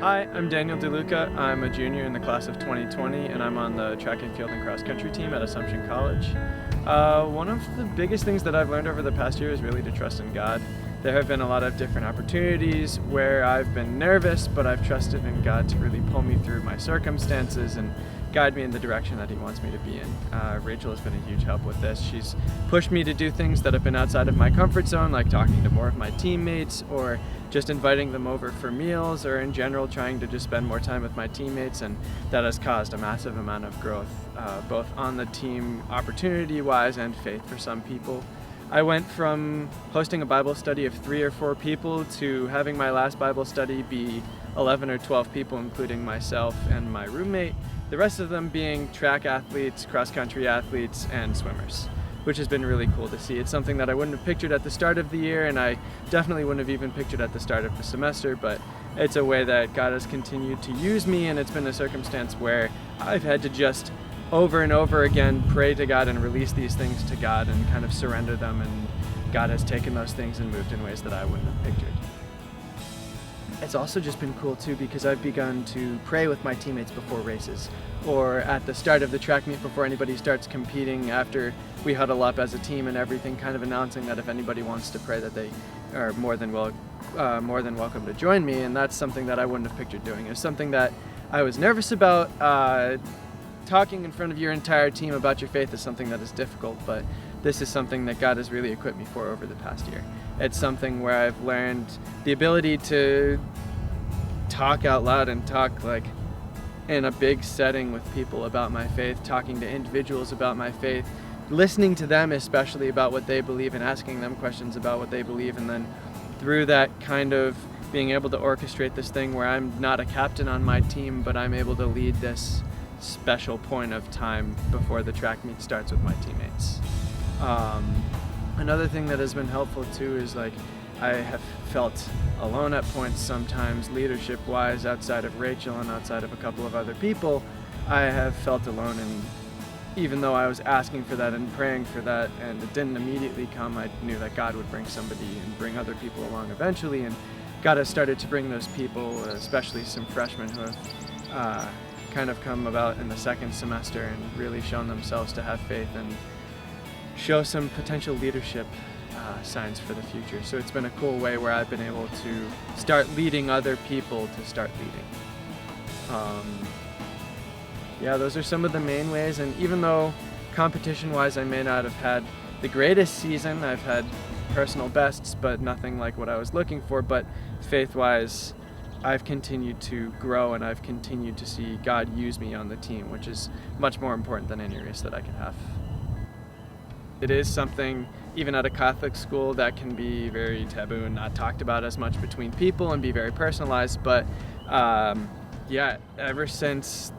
Hi, I'm Daniel DeLuca. I'm a junior in the class of 2020 and I'm on the track and field and cross country team at Assumption College. One of the biggest things that I've learned over the past year is really to trust in God. There have been a lot of different opportunities where I've been nervous, but I've trusted in God to really pull me through my circumstances and guide me in the direction that He wants me to be in. Rachel has been a huge help with this. She's pushed me to do things that have been outside of my comfort zone, like talking to more of my teammates or just inviting them over for meals, or in general trying to just spend more time with my teammates, and that has caused a massive amount of growth, both on the team opportunity-wise and faith for some people. I went from hosting a Bible study of 3 or 4 people to having my last Bible study be 11 or 12 people, including myself and my roommate, the rest of them being track athletes, cross-country athletes, and swimmers, which has been really cool to see. It's something that I wouldn't have pictured at the start of the year, and I definitely wouldn't have even pictured at the start of the semester, but it's a way that God has continued to use me, and it's been a circumstance where I've had to just over and over again pray to God and release these things to God and kind of surrender them, and God has taken those things and moved in ways that I wouldn't have pictured. It's also just been cool too, because I've begun to pray with my teammates before races, or at the start of the track meet before anybody starts competing, after we huddle up as a team and everything, kind of announcing that if anybody wants to pray, that they are more than welcome to join me. And that's something that I wouldn't have pictured doing. It's something that I was nervous about. Talking in front of your entire team about your faith is something that is difficult, but this is something that God has really equipped me for over the past year. It's something where I've learned the ability to talk out loud and talk like in a big setting with people about my faith, talking to individuals about my faith, listening to them especially about what they believe and asking them questions about what they believe, and then through that kind of being able to orchestrate this thing where I'm not a captain on my team, but I'm able to lead this special point of time before the track meet starts with my teammates. Another thing that has been helpful too is I have felt alone at points sometimes, leadership wise, outside of Rachel and outside of a couple of other people. I have felt alone, and even though I was asking for that and praying for that and it didn't immediately come, I knew that God would bring somebody and bring other people along eventually, and God has started to bring those people, especially some freshmen who have kind of come about in the second semester and really shown themselves to have faith and show some potential leadership signs for the future. So it's been a cool way where I've been able to start leading other people to start leading. Yeah, those are some of the main ways, and even though competition-wise I may not have had the greatest season, I've had personal bests, but nothing like what I was looking for, but faith-wise I've continued to grow and I've continued to see God use me on the team, which is much more important than any race that I can have. It is something, even at a Catholic school, that can be very taboo and not talked about as much between people and be very personalized, but yeah, ever since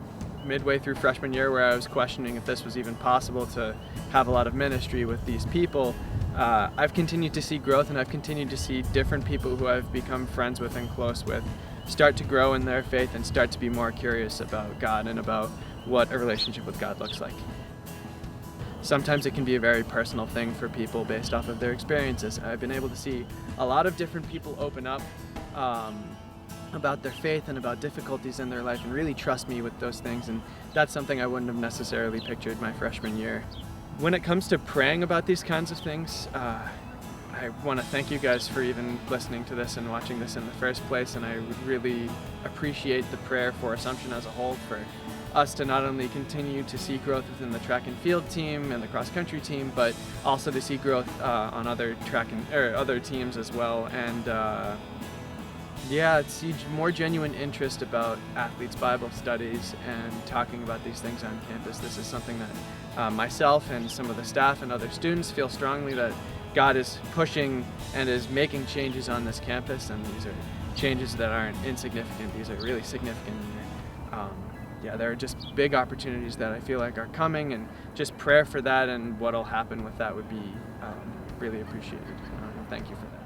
midway through freshman year, where I was questioning if this was even possible to have a lot of ministry with these people, I've continued to see growth, and I've continued to see different people who I've become friends with and close with start to grow in their faith and start to be more curious about God and about what a relationship with God looks like. Sometimes it can be a very personal thing for people based off of their experiences. I've been able to see a lot of different people open up about their faith and about difficulties in their life and really trust me with those things, and that's something I wouldn't have necessarily pictured my freshman year. When it comes to praying about these kinds of things, I want to thank you guys for even listening to this and watching this in the first place, and I would really appreciate the prayer for Assumption as a whole, for us to not only continue to see growth within the track and field team and the cross-country team, but also to see growth on other other teams as well, and yeah, see more genuine interest about athletes' Bible studies and talking about these things on campus. This is something that myself and some of the staff and other students feel strongly that God is pushing and is making changes on this campus, and these are changes that aren't insignificant. These are really significant. Yeah, there are just big opportunities that I feel like are coming, and just prayer for that and what'll happen with that would be really appreciated. Thank you for that.